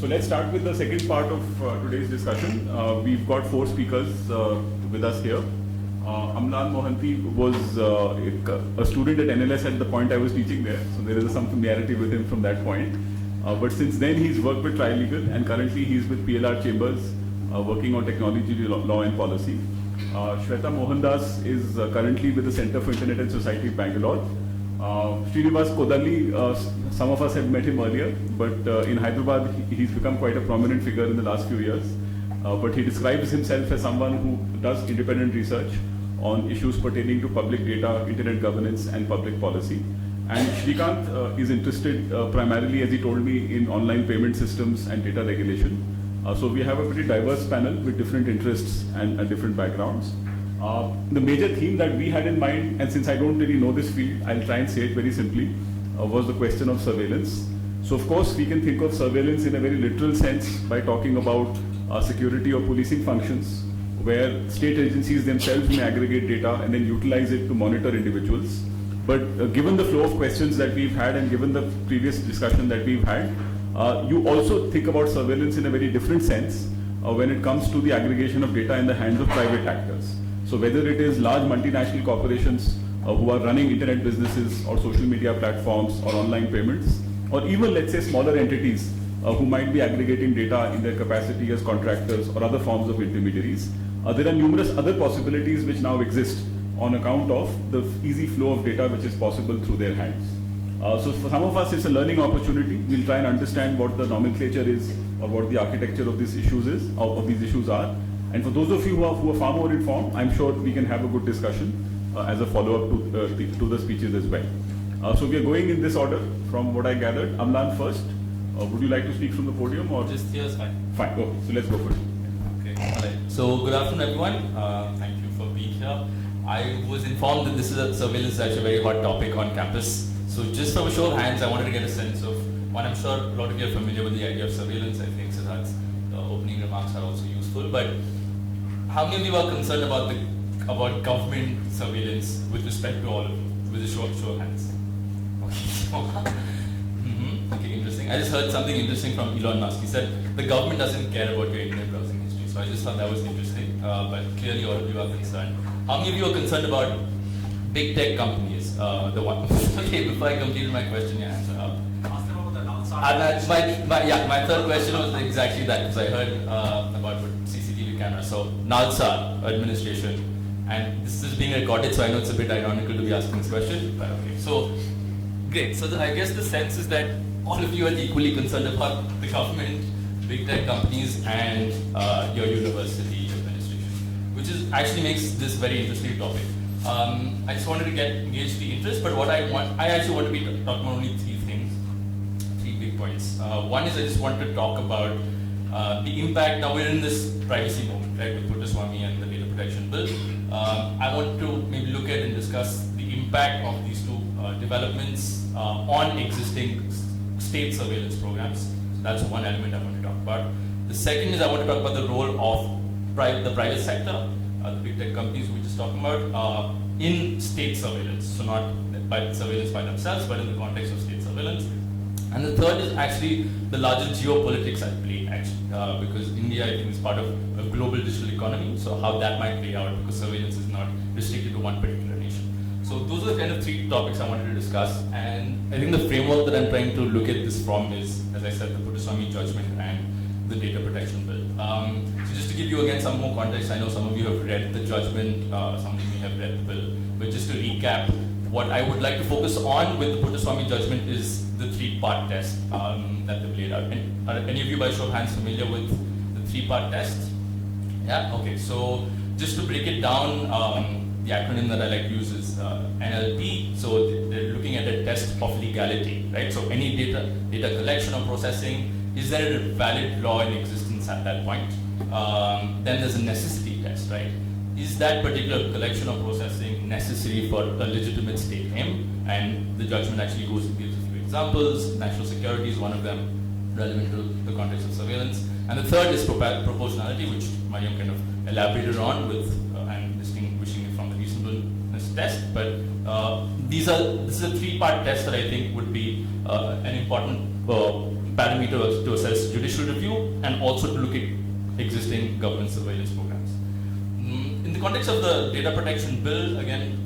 So let's start with the second part of today's discussion. We've got four speakers with us here. Amlan Mohanty was a student at NLS at the point I was teaching there, so there is some familiarity with him from that point. But since then he's worked with Trilegal, and currently he's with PLR Chambers working on technology, law and policy. Shweta Mohandas is currently with the Center for Internet and Society, Bangalore. Srinivas Kodali, some of us have met him earlier, but in Hyderabad he's become quite a prominent figure in the last few years. But he describes himself as someone who does independent research on issues pertaining to public data, internet governance and public policy. And Srikanth is interested primarily, as he told me, in online payment systems and data regulation. So we have a pretty diverse panel with different interests and different backgrounds. The major theme that we had in mind, and since I don't really know this field, I'll try and say it very simply, was the question of surveillance. So of course we can think of surveillance in a very literal sense by talking about security or policing functions, where state agencies themselves may aggregate data and then utilize it to monitor individuals. But given the flow of questions that we've had and given the previous discussion that we've had, you also think about surveillance in a very different sense when it comes to the aggregation of data in the hands of private actors. So whether it is large multinational corporations who are running internet businesses or social media platforms or online payments, or even let's say smaller entities who might be aggregating data in their capacity as contractors or other forms of intermediaries. There are numerous other possibilities which now exist on account of the easy flow of data which is possible through their hands. So for some of us it's a learning opportunity. We'll try and understand what the nomenclature is or what the architecture of these issues is, of these issues are. And for those of you who are far more informed, I'm sure we can have a good discussion as a follow-up to the speeches as well. So we are going in this order from what I gathered. Amlan first. Would you like to speak from the podium or? Just here is fine. Fine, okay, so let's go for it. Okay, all right. So good afternoon everyone. Thank you for being here. I was informed that this is a surveillance that's a very hot topic on campus. So just from a show of hands, I wanted to get a sense of, one, I'm sure a lot of you are familiar with the idea of surveillance. I think Siddharth's opening remarks are also useful. But how many of you are concerned about government surveillance with respect to all of you? With a show of hands. Okay. Okay, interesting. I just heard something interesting from Elon Musk. He said the government doesn't care about your internet browsing history. So I just thought that was interesting. But clearly all of you are concerned. How many of you are concerned about big tech companies? The one. Okay, before I complete my question, yeah, answer up. Ask them about the Nalsar. My third question was exactly that, because I heard about CCTV cameras. So Nalsar administration, and this is being recorded, so I know it's a bit ironical to be asking this question. But okay, so great. So I guess the sense is that all of you are equally concerned about the government, big tech companies, and your university administration, which actually makes this very interesting topic. I just wanted to engage the interest, but I actually want to be talking about only three things, three big points. One is I just want to talk about the impact. Now we're in this privacy moment, right, with Proportionality and the data protection bill. I want to maybe look at and discuss the impact of these two developments on existing state surveillance programs. So that's one element I want to talk about. The second is I want to talk about the role of the private sector, the big tech companies we were just talking about, in state surveillance. So not by surveillance by themselves, but in the context of state surveillance. And the third is actually the larger geopolitics at play, actually, because India, I think, is part of a global digital economy. So how that might play out, because surveillance is not restricted to one particular nation. So those are the kind of three topics I wanted to discuss, and I think the framework that I'm trying to look at this from is, as I said, the Proportionality judgment and the data protection bill. So just to give you again some more context, I know some of you have read the judgment, some of you may have read the bill, but just to recap, what I would like to focus on with the Proportionality judgment is the three-part test that they've laid out. And are any of you by show of hands familiar with the three-part test? Yeah, okay, so just to break it down, the acronym that I like to use is NLP. So they're looking at a test of legality, right? So any data collection or processing, is there a valid law in existence at that point? Then there's a necessity test, right? Is that particular collection or processing necessary for a legitimate state aim? And the judgment actually goes and gives a few examples. National security is one of them, relevant to the context of surveillance. And the third is proportionality, which Mariam kind of elaborated on with and distinguishing it from the reasonableness test. But this is a three-part test that I think would be an important parameter to assess judicial judicial review and also to look at existing government surveillance programs. In the context of the data protection bill, again,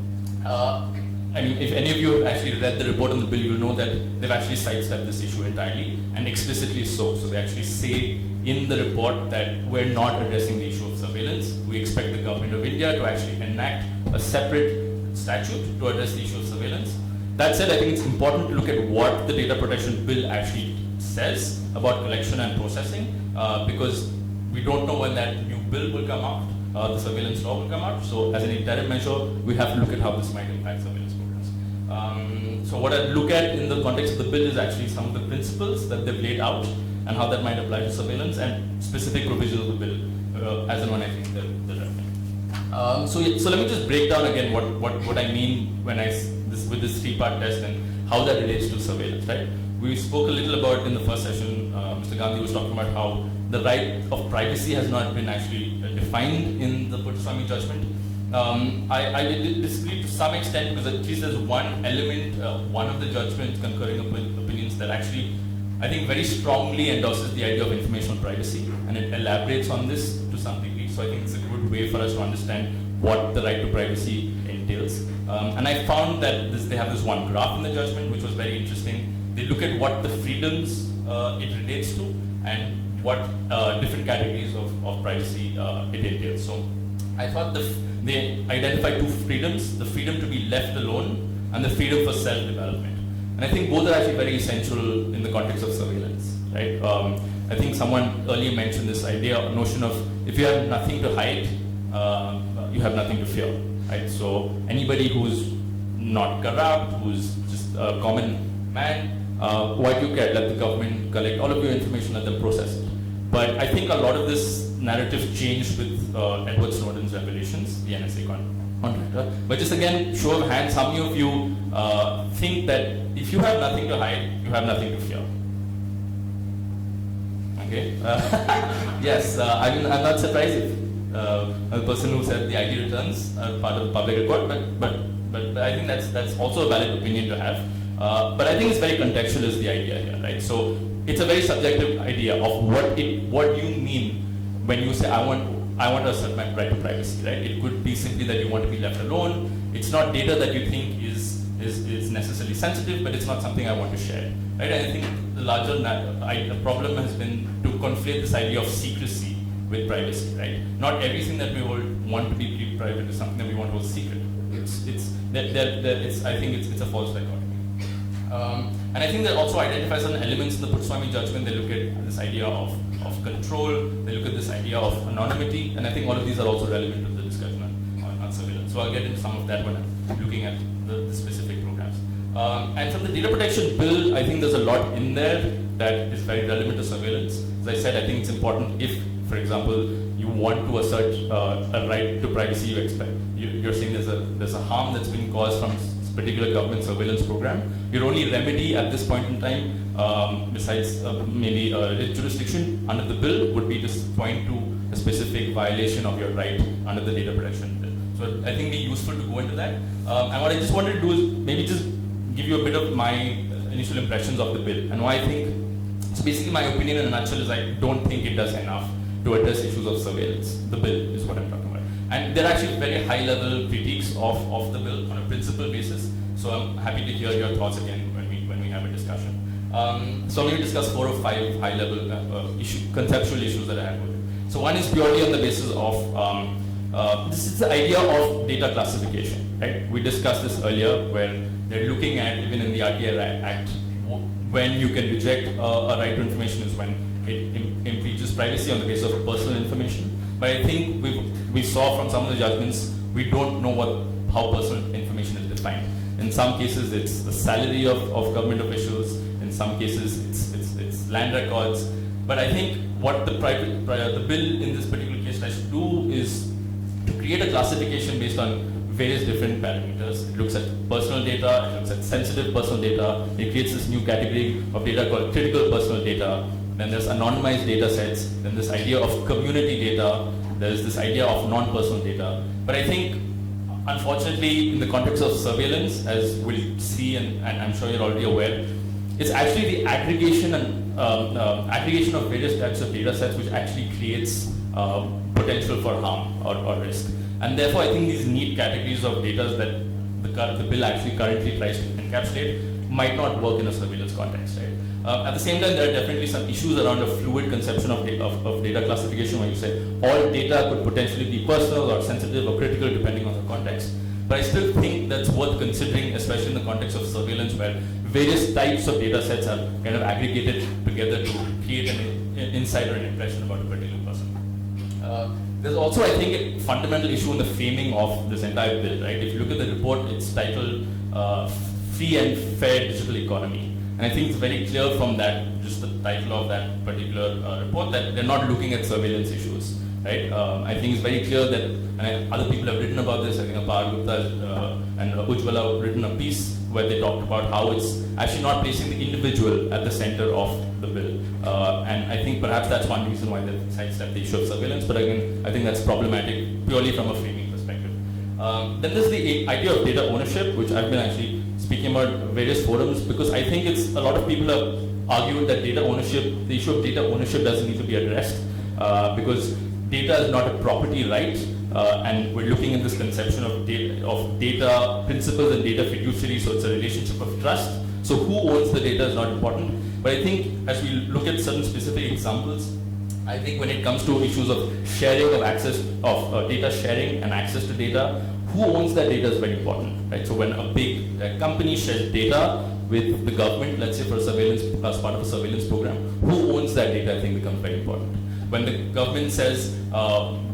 I mean, if any of you have actually read the report on the bill, you'll know that they've actually sidestepped this issue entirely, and explicitly so. So they actually say in the report that we're not addressing the issue of surveillance. We expect the government of India to actually enact a separate statute to address the issue of surveillance. That said, I think it's important to look at what the data protection bill actually says about collection and processing, because we don't know when that new bill will come out, the surveillance law will come out. So as an interim measure, we have to look at how this might impact surveillance programs. So what I look at in the context of the bill is actually some of the principles that they've laid out and how that might apply to surveillance and specific provisions of the bill, as and when I think they're relevant. So let me just break down again what I mean when with this three-part test and how that relates to surveillance, right? We spoke a little about in the first session, Mr. Gandhi was talking about how the right of privacy has not been actually defined in the Puttaswamy judgment. I did disagree to some extent because at least there's one element, one of the judgment concurring opinions that actually I think very strongly endorses the idea of informational privacy, and it elaborates on this to some degree. So I think it's a good way for us to understand what the right to privacy entails. And I found that they have this one graph in the judgment which was very interesting. They look at what the freedoms it relates to and what different categories of privacy it entails. So I thought they identified two freedoms, the freedom to be left alone and the freedom for self-development. And I think both are actually very essential in the context of surveillance, right? I think someone earlier mentioned this notion of if you have nothing to hide, you have nothing to fear, right? So anybody who's not corrupt, who's just a common man, why do you care? Let the government collect all of your information, let them process it. But I think a lot of this narrative changed with Edward Snowden's revelations, the NSA contractor. But just again, show of hands, how many of you think that if you have nothing to hide, you have nothing to fear? Okay. Yes, I'm not surprised if a person who said the IT returns are part of the public record, but I think that's also a valid opinion to have. But I think it's very contextual is the idea here, right? So it's a very subjective idea of what you mean when you say I want to assert my right to privacy, right? It could be simply that you want to be left alone. It's not data that you think is necessarily sensitive, but it's not something I want to share, right? And I think the larger problem has been to conflate this idea of secrecy with privacy, right? Not everything that we want to be kept private is something that we want to hold secret. I think it's a false dichotomy. And I think that also identifies certain elements in the Puttaswamy judgment. They look at this idea of control, they look at this idea of anonymity, and I think all of these are also relevant to the discussion on surveillance. So I'll get into some of that when I'm looking at the specific programs. And from the data protection bill, I think there's a lot in there that is very relevant to surveillance. As I said, I think it's important if, for example, you want to assert a right to privacy, you're saying there's a harm that's been caused from particular government surveillance program. Your only remedy at this point in time, besides maybe jurisdiction under the bill, would be to point to a specific violation of your right under the data protection bill. So I think it'd be useful to go into that. And what I just wanted to do is maybe just give you a bit of my initial impressions of the bill and why I think. So basically, my opinion in a nutshell is I don't think it does enough to address issues of surveillance. The bill is what I'm talking about. And there are actually very high-level critiques of the bill on a principle basis. So I'm happy to hear your thoughts again when we have a discussion. So I'm going to discuss 4 or 5 high-level conceptual issues that I have with it. So one is purely on the basis of this is the idea of data classification. Right? We discussed this earlier, where they're looking at even in the RTI Act when you can reject a right to information is when it impeaches privacy on the basis of personal information. But I think we saw from some of the judgments, we don't know how personal information is defined. In some cases, it's the salary of government officials. In some cases, it's land records. But I think what the bill in this particular case tries to do is to create a classification based on various different parameters. It looks at personal data, it looks at sensitive personal data. It creates this new category of data called critical personal data. Then there's anonymized data sets. Then this idea of community data. There's this idea of non-personal data. But I think, unfortunately, in the context of surveillance, as we'll see, and I'm sure you're already aware, it's actually the aggregation aggregation of various types of data sets which actually creates potential for harm or risk. And therefore, I think these neat categories of data that the bill actually currently tries to encapsulate might not work in a surveillance context, right? At the same time, there are definitely some issues around a fluid conception of data classification, where you say all data could potentially be personal or sensitive or critical depending on the context. But I still think that's worth considering, especially in the context of surveillance, where various types of data sets are kind of aggregated together to create an insight or an impression about a particular person. There's also, I think, a fundamental issue in the framing of this entire bill, right? If you look at the report, it's titled Free and Fair Digital Economy. And I think it's very clear from that, just the title of that particular report, that they're not looking at surveillance issues, right? I think it's very clear that, and other people have written about this. I think Apar Gupta and Ujjwala have written a piece where they talked about how it's actually not placing the individual at the center of the bill. And I think perhaps that's one reason why they sidestep the issue of surveillance. But again, I think that's problematic purely from a framing perspective. Then there's the idea of data ownership, which I've been actually speaking about various forums, because I think a lot of people have argued that data ownership, the issue of data ownership doesn't need to be addressed because data is not a property right, and we're looking at this conception of data principles and data fiduciary, so it's a relationship of trust. So who owns the data is not important. But I think as we look at certain specific examples, I think when it comes to issues of sharing of access, of data sharing and access to data, who owns that data is very important, right? So when a big company shares data with the government, let's say for surveillance, as part of a surveillance program, who owns that data I think becomes very important. When the government says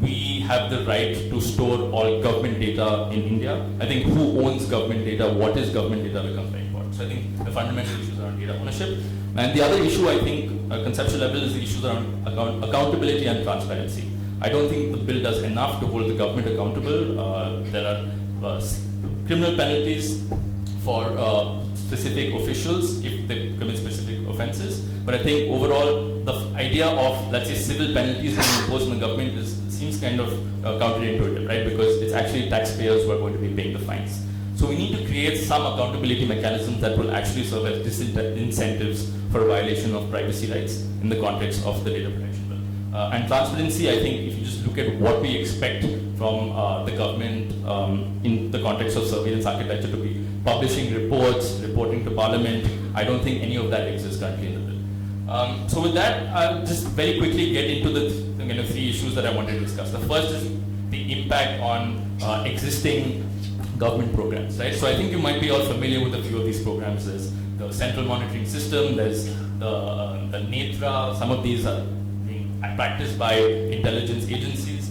we have the right to store all government data in India, I think who owns government data, what is government data becomes very important. So I think the fundamental issues around data ownership. And the other issue I think at conceptual level is the issues around accountability and transparency. I don't think the bill does enough to hold the government accountable. There are criminal penalties for specific officials if they commit specific offenses. But I think overall, the idea of, let's say, civil penalties being imposed on the government seems kind of counterintuitive, right? Because it's actually taxpayers who are going to be paying the fines. So we need to create some accountability mechanisms that will actually serve as disincentives for violation of privacy rights in the context of the data protection bill. And transparency, I think, if you just look at what we expect from the government in the context of surveillance architecture to be publishing reports, reporting to Parliament, I don't think any of that exists currently in the bill. So with that, I'll just very quickly get into the three issues that I wanted to discuss. The first is the impact on existing government programs, right? So I think you might be all familiar with a few of these programs. There's the central monitoring system, there's the NETRA, some of these are being practiced by intelligence agencies.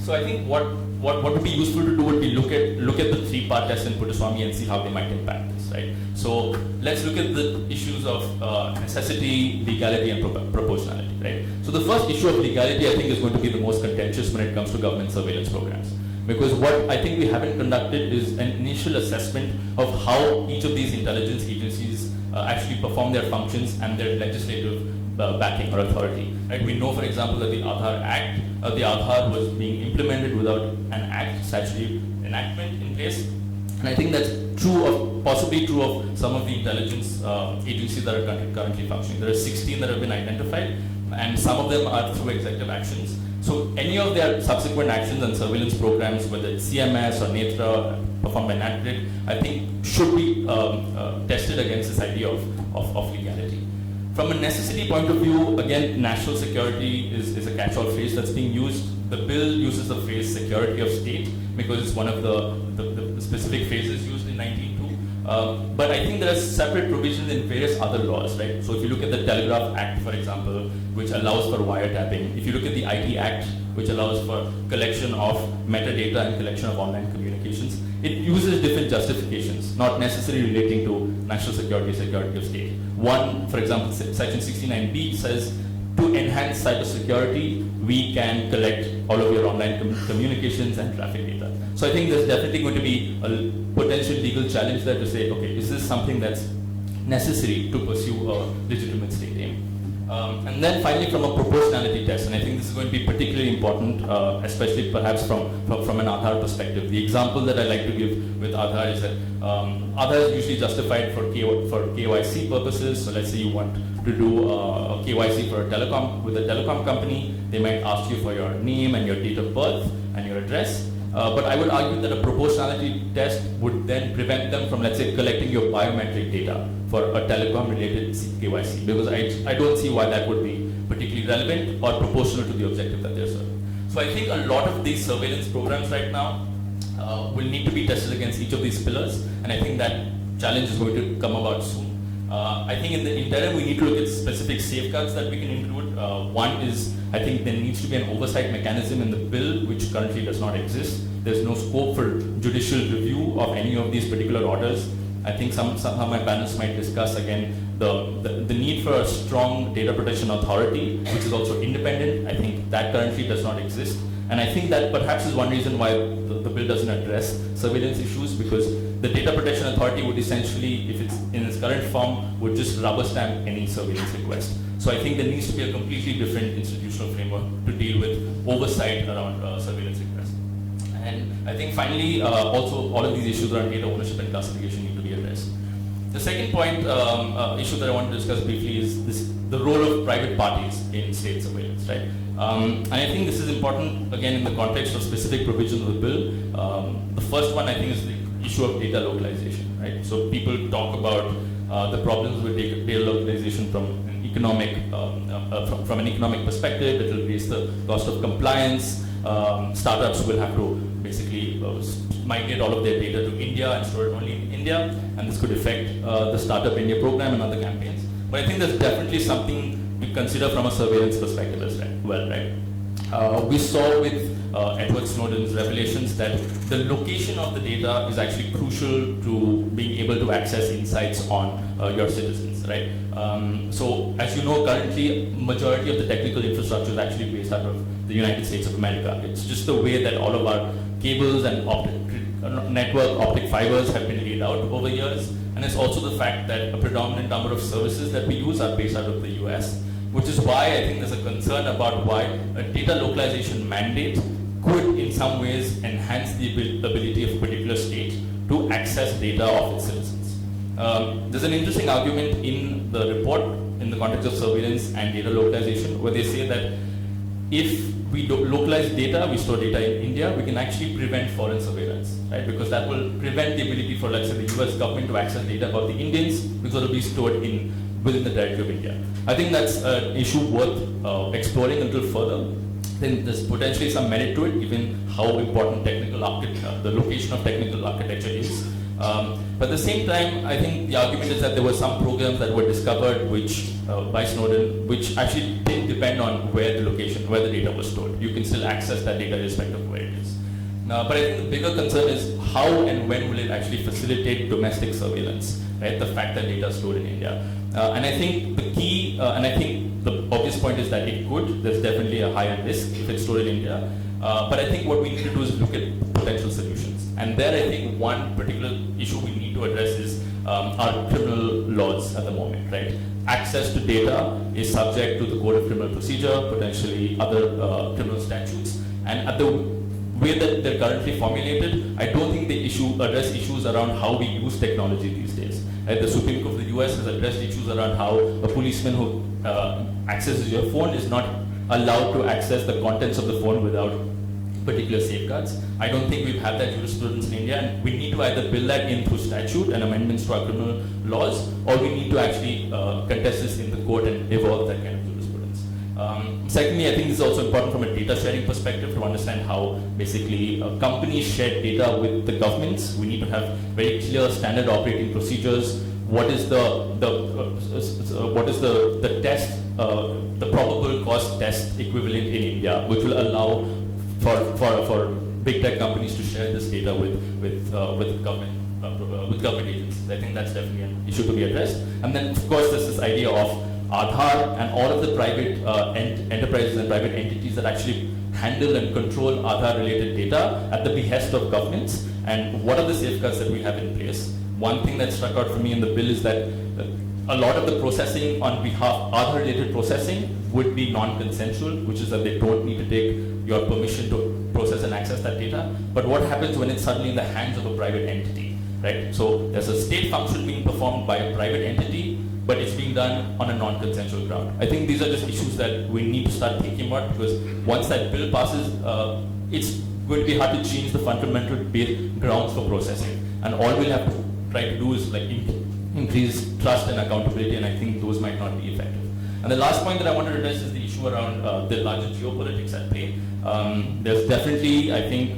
So I think what would be useful to do would be look at the three-part test in Puttaswamy and see how they might impact this, right? So let's look at the issues of necessity, legality, and proportionality, right? So the first issue of legality, I think, is going to be the most contentious when it comes to government surveillance programs. Because what I think we haven't conducted is an initial assessment of how each of these intelligence agencies actually perform their functions and their legislative backing or authority. Right? We know, for example, that the Aadhaar was being implemented without an statutory enactment in place. And I think that's possibly true of some of the intelligence agencies that are currently functioning. There are 16 that have been identified, and some of them are through executive actions. So any of their subsequent actions and surveillance programs, whether it's CMS or NETRA, performed by NatGrid, I think should be tested against this idea of legality. From a necessity point of view, again, national security is a catch-all phrase that's being used. The bill uses the phrase security of state because it's one of the specific phrases used in 19.2. But I think there are separate provisions in various other laws, right? So if you look at the Telegraph Act, for example, which allows for wiretapping, if you look at the IT Act, which allows for collection of metadata and collection of online communications, it uses different justifications, not necessarily relating to national security of state. One, for example, Section 69B says, to enhance cybersecurity, we can collect all of your online communications and traffic data. So I think there's definitely going to be a potential legal challenge there to say, okay, is this something that's necessary to pursue a legitimate state aim? And then finally from a proportionality test, and I think this is going to be particularly important, especially perhaps from an Aadhaar perspective. The example that I like to give with Aadhaar is that Aadhaar is usually justified for KYC purposes. So let's say you want to do a KYC for a telecom company. They might ask you for your name and your date of birth and your address. But I would argue that a proportionality test would then prevent them from, let's say, collecting your biometric data for a telecom-related KYC, because I don't see why that would be particularly relevant or proportional to the objective that they're serving. So I think a lot of these surveillance programs right now will need to be tested against each of these pillars, and I think that challenge is going to come about soon. I think in the interim, we need to look at specific safeguards that we can include. One is, I think there needs to be an oversight mechanism in the bill, which currently does not exist. There's no scope for judicial review of any of these particular orders. I think some of my panelists might discuss again the need for a strong data protection authority, which is also independent. I think that currently does not exist. And I think that perhaps is one reason why the bill doesn't address surveillance issues, because the data protection authority would essentially, if it's in its current form, would just rubber stamp any surveillance request. So I think there needs to be a completely different institutional framework to deal with oversight around surveillance requests. And I think finally, also all of these issues around data ownership and classification need to be addressed. The second point, issue that I want to discuss briefly is the role of private parties in state surveillance, right? And I think this is important, again, in the context of specific provisions of the bill. The first one, I think, is the issue of data localization, right? So people talk about the problems with data localization from an economic perspective. It will raise the cost of compliance. Startups will have to basically migrate all of their data to India and store it only in India, and this could affect the Startup India program and other campaigns. But I think there's definitely something to consider from a surveillance perspective as well, right? We saw with Edward Snowden's revelations that the location of the data is actually crucial to being able to access insights on your citizens, right? So as you know, currently, majority of the technical infrastructure is actually based out of the United States of America. It's just the way that all of our cables and optic fibers have been laid out over years. And it's also the fact that a predominant number of services that we use are based out of the US, which is why I think there's a concern about why a data localization mandate could in some ways enhance the ability of a particular state to access data of its citizens. There's an interesting argument in the report in the context of surveillance and data localization, where they say that if we localize data, we store data in India, we can actually prevent foreign surveillance, right? Because that will prevent the ability for, let's say, the US government to access data about the Indians, because it will be stored within the territory of India. I think that's an issue worth exploring a little further. Then there's potentially some merit to it, given how important the location of technical architecture is. But at the same time, I think the argument is that there were some programs that were discovered by Snowden, which actually didn't depend on where the data was stored. You can still access that data irrespective of where it is. But I think the bigger concern is how and when will it actually facilitate domestic surveillance, right? The fact that data is stored in India. And I think the key, and I think the obvious point is that it could. There's definitely a higher risk if it's stored in India. But I think what we need to do is look at potential solutions. And there I think one particular issue we need to address is our criminal laws at the moment, right? Access to data is subject to the Code of Criminal Procedure, potentially other criminal statutes. And at the way that they're currently formulated, I don't think they address issues around how we use technology these days. Right? The Supreme Court of the US has addressed issues around how a policeman who accesses your phone is not allowed to access the contents of the phone without particular safeguards. I don't think we've had that jurisprudence in India, and we need to either build that in through statute and amendments to our criminal laws, or we need to actually contest this in the court and evolve that kind of jurisprudence. Secondly, I think this is also important from a data sharing perspective to understand how basically companies share data with the governments. We need to have very clear standard operating procedures. What is the test, the probable cost test equivalent in India, which will allow for big tech companies to share this data with government agencies. I think that's definitely an issue to be addressed. And then, of course, there's this idea of Aadhaar and all of the private enterprises and private entities that actually handle and control Aadhaar-related data at the behest of governments. And what are the safeguards that we have in place? One thing that struck out for me in the bill is that a lot of the processing on behalf, Aadhaar-related processing would be non-consensual, which is that they don't need to take your permission to process and access that data. But what happens when it's suddenly in the hands of a private entity, right? So there's a state function being performed by a private entity, but it's being done on a non-consensual ground. I think these are just issues that we need to start thinking about, because once that bill passes, it's going to be hard to change the fundamental grounds for processing. And all we'll have to try to do is like increase trust and accountability, and I think those might not be effective. And the last point that I want to address is the issue around the larger geopolitics at play. There's definitely, I think,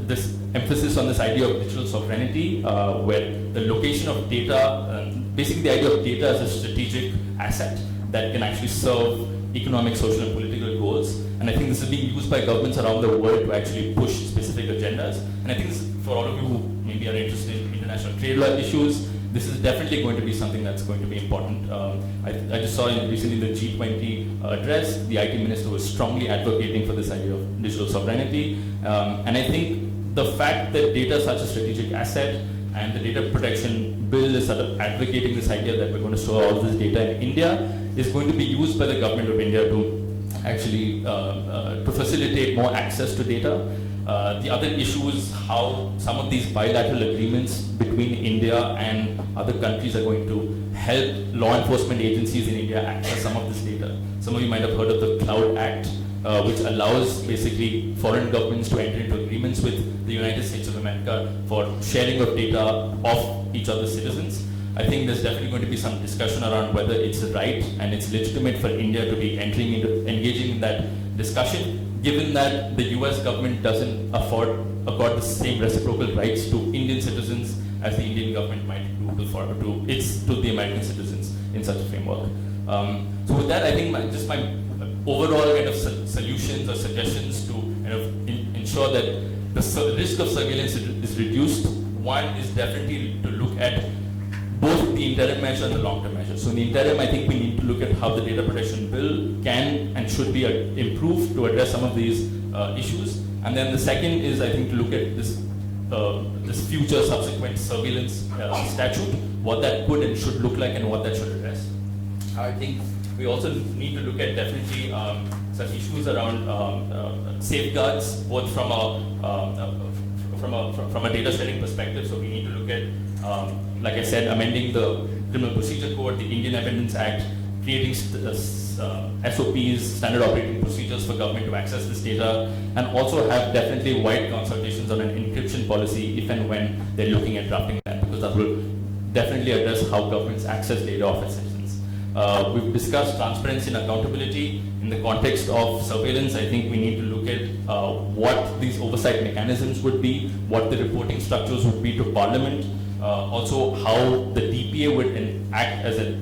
this emphasis on this idea of digital sovereignty, where the location of data, basically the idea of data as a strategic asset that can actually serve economic, social, and political goals. And I think this is being used by governments around the world to actually push specific agendas. And I think this, for all of you who maybe are interested in international trade law issues, this is definitely going to be something that's going to be important. I just saw recently the G20 address, the IT minister was strongly advocating for this idea of digital sovereignty. And I think the fact that data is such a strategic asset, and the data protection bill is sort of advocating this idea that we're going to store all this data in India, is going to be used by the government of India to actually to facilitate more access to data. The other issue is how some of these bilateral agreements between India and other countries are going to help law enforcement agencies in India access some of this data. Some of you might have heard of the Cloud Act, which allows basically foreign governments to enter into agreements with the United States of America for sharing of data of each other's citizens. I think there's definitely going to be some discussion around whether it's right and it's legitimate for India to be engaging in that discussion, given that the US government doesn't accord the same reciprocal rights to Indian citizens as the Indian government might do to the American citizens in such a framework. So with that, I think my overall kind of solutions or suggestions to kind of ensure that the risk of surveillance is reduced. One is definitely to look at both the interim measure and the long-term measure. So in the interim, I think we need to look at how the data protection bill can and should be improved to address some of these issues. And then the second is, I think, to look at this future subsequent surveillance statute, what that could and should look like and what that should address. I think we also need to look at definitely such issues around safeguards, both from a data sharing perspective. So we need to look at, like I said, amending the Criminal Procedure Code, the Indian Evidence Act, creating SOPs, standard operating procedures for government to access this data, and also have definitely wide consultations on an encryption policy if and when they're looking at drafting that, because that will definitely address how governments access data of its citizens. We've discussed transparency and accountability. In the context of surveillance, I think we need to look at what these oversight mechanisms would be, what the reporting structures would be to Parliament, also how the DPA would act as a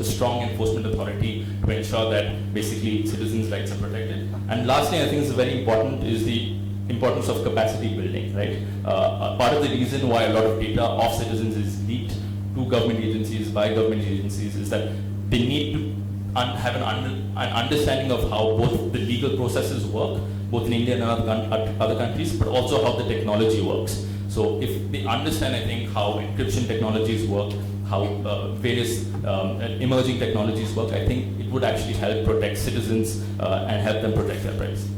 strong enforcement authority to ensure that basically citizens' rights are protected. And lastly, I think is very important is the importance of capacity building, right? Part of the reason why a lot of data of citizens is leaked to government agencies by government agencies is that they need to have an understanding of how both the legal processes work, both in India and other countries, but also how the technology works. So if they understand, I think, how encryption technologies work, how various emerging technologies work, I think it would actually help protect citizens and help them protect their privacy.